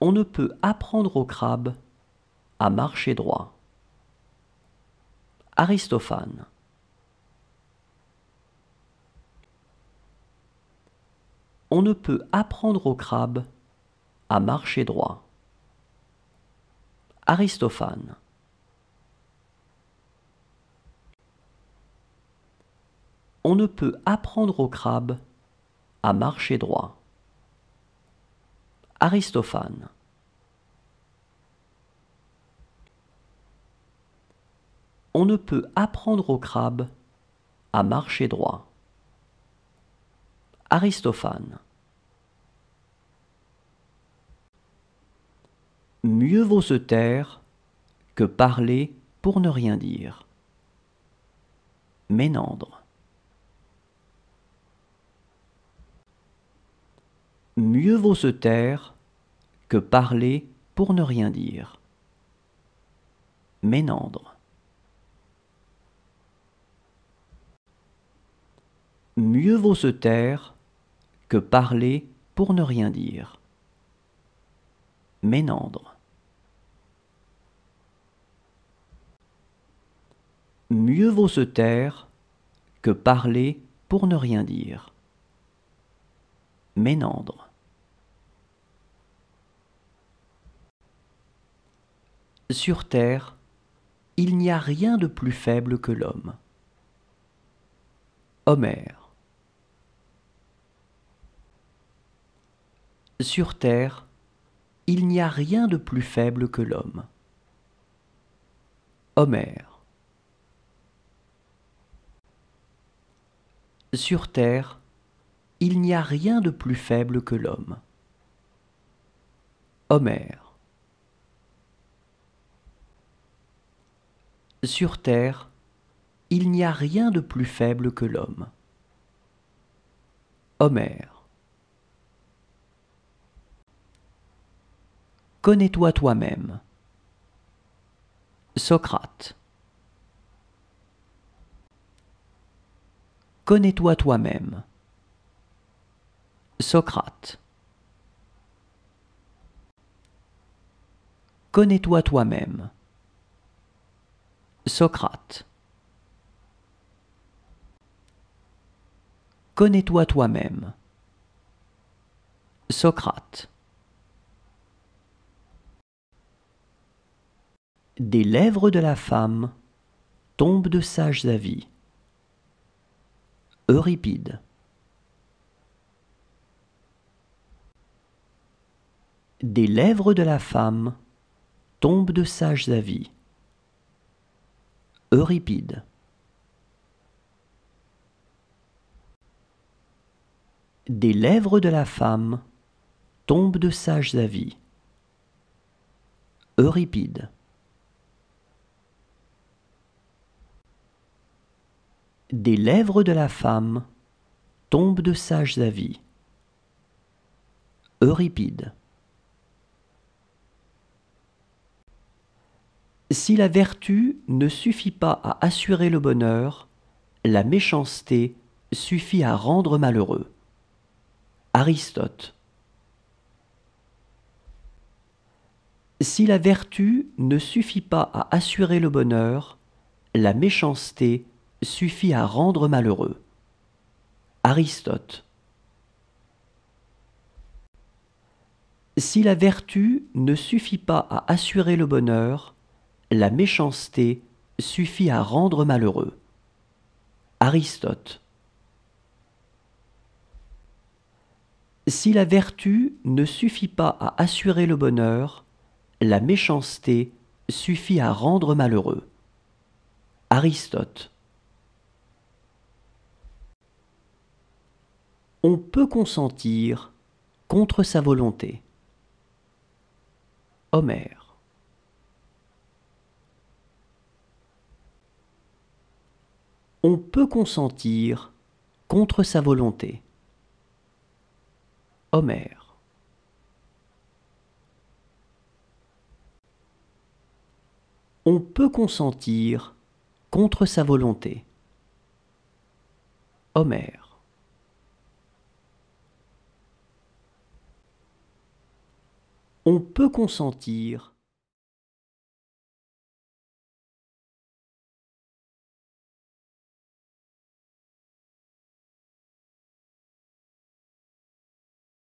On ne peut apprendre au crabe à marcher droit. Aristophane. On ne peut apprendre au crabe à marcher droit. Aristophane. On ne peut apprendre au crabe à marcher droit. Aristophane. On ne peut apprendre au crabe à marcher droit. Aristophane. Mieux vaut se taire que parler pour ne rien dire. Ménandre. Mieux vaut se taire que parler pour ne rien dire. Ménandre. Mieux vaut se taire que parler pour ne rien dire. Ménandre. Mieux vaut se taire que parler pour ne rien dire. Ménandre. Sur terre, il n'y a rien de plus faible que l'homme. Homère. Sur terre, il n'y a rien de plus faible que l'homme. Homère. Sur terre, il n'y a rien de plus faible que l'homme. Homère. Sur terre, il n'y a rien de plus faible que l'homme. Homère. Connais-toi toi-même. Socrate. Connais-toi toi-même. Socrate. Connais-toi toi-même. Socrate. Connais-toi toi-même. Socrate. Des lèvres de la femme tombent de sages avis. Euripide. Des lèvres de la femme tombent de sages avis. Euripide. Des lèvres de la femme tombent de sages avis. Euripide. Des lèvres de la femme tombent de sages avis. Euripide. Si la vertu ne suffit pas à assurer le bonheur, la méchanceté suffit à rendre malheureux. Aristote. Si la vertu ne suffit pas à assurer le bonheur, la méchanceté suffit à rendre malheureux. Aristote. Si la vertu ne suffit pas à assurer le bonheur, la méchanceté suffit à rendre malheureux. Aristote. Si la vertu ne suffit pas à assurer le bonheur, la méchanceté suffit à rendre malheureux. Aristote. On peut consentir contre sa volonté. Homère. On peut consentir contre sa volonté. Homère. On peut consentir contre sa volonté. Homère. On peut consentir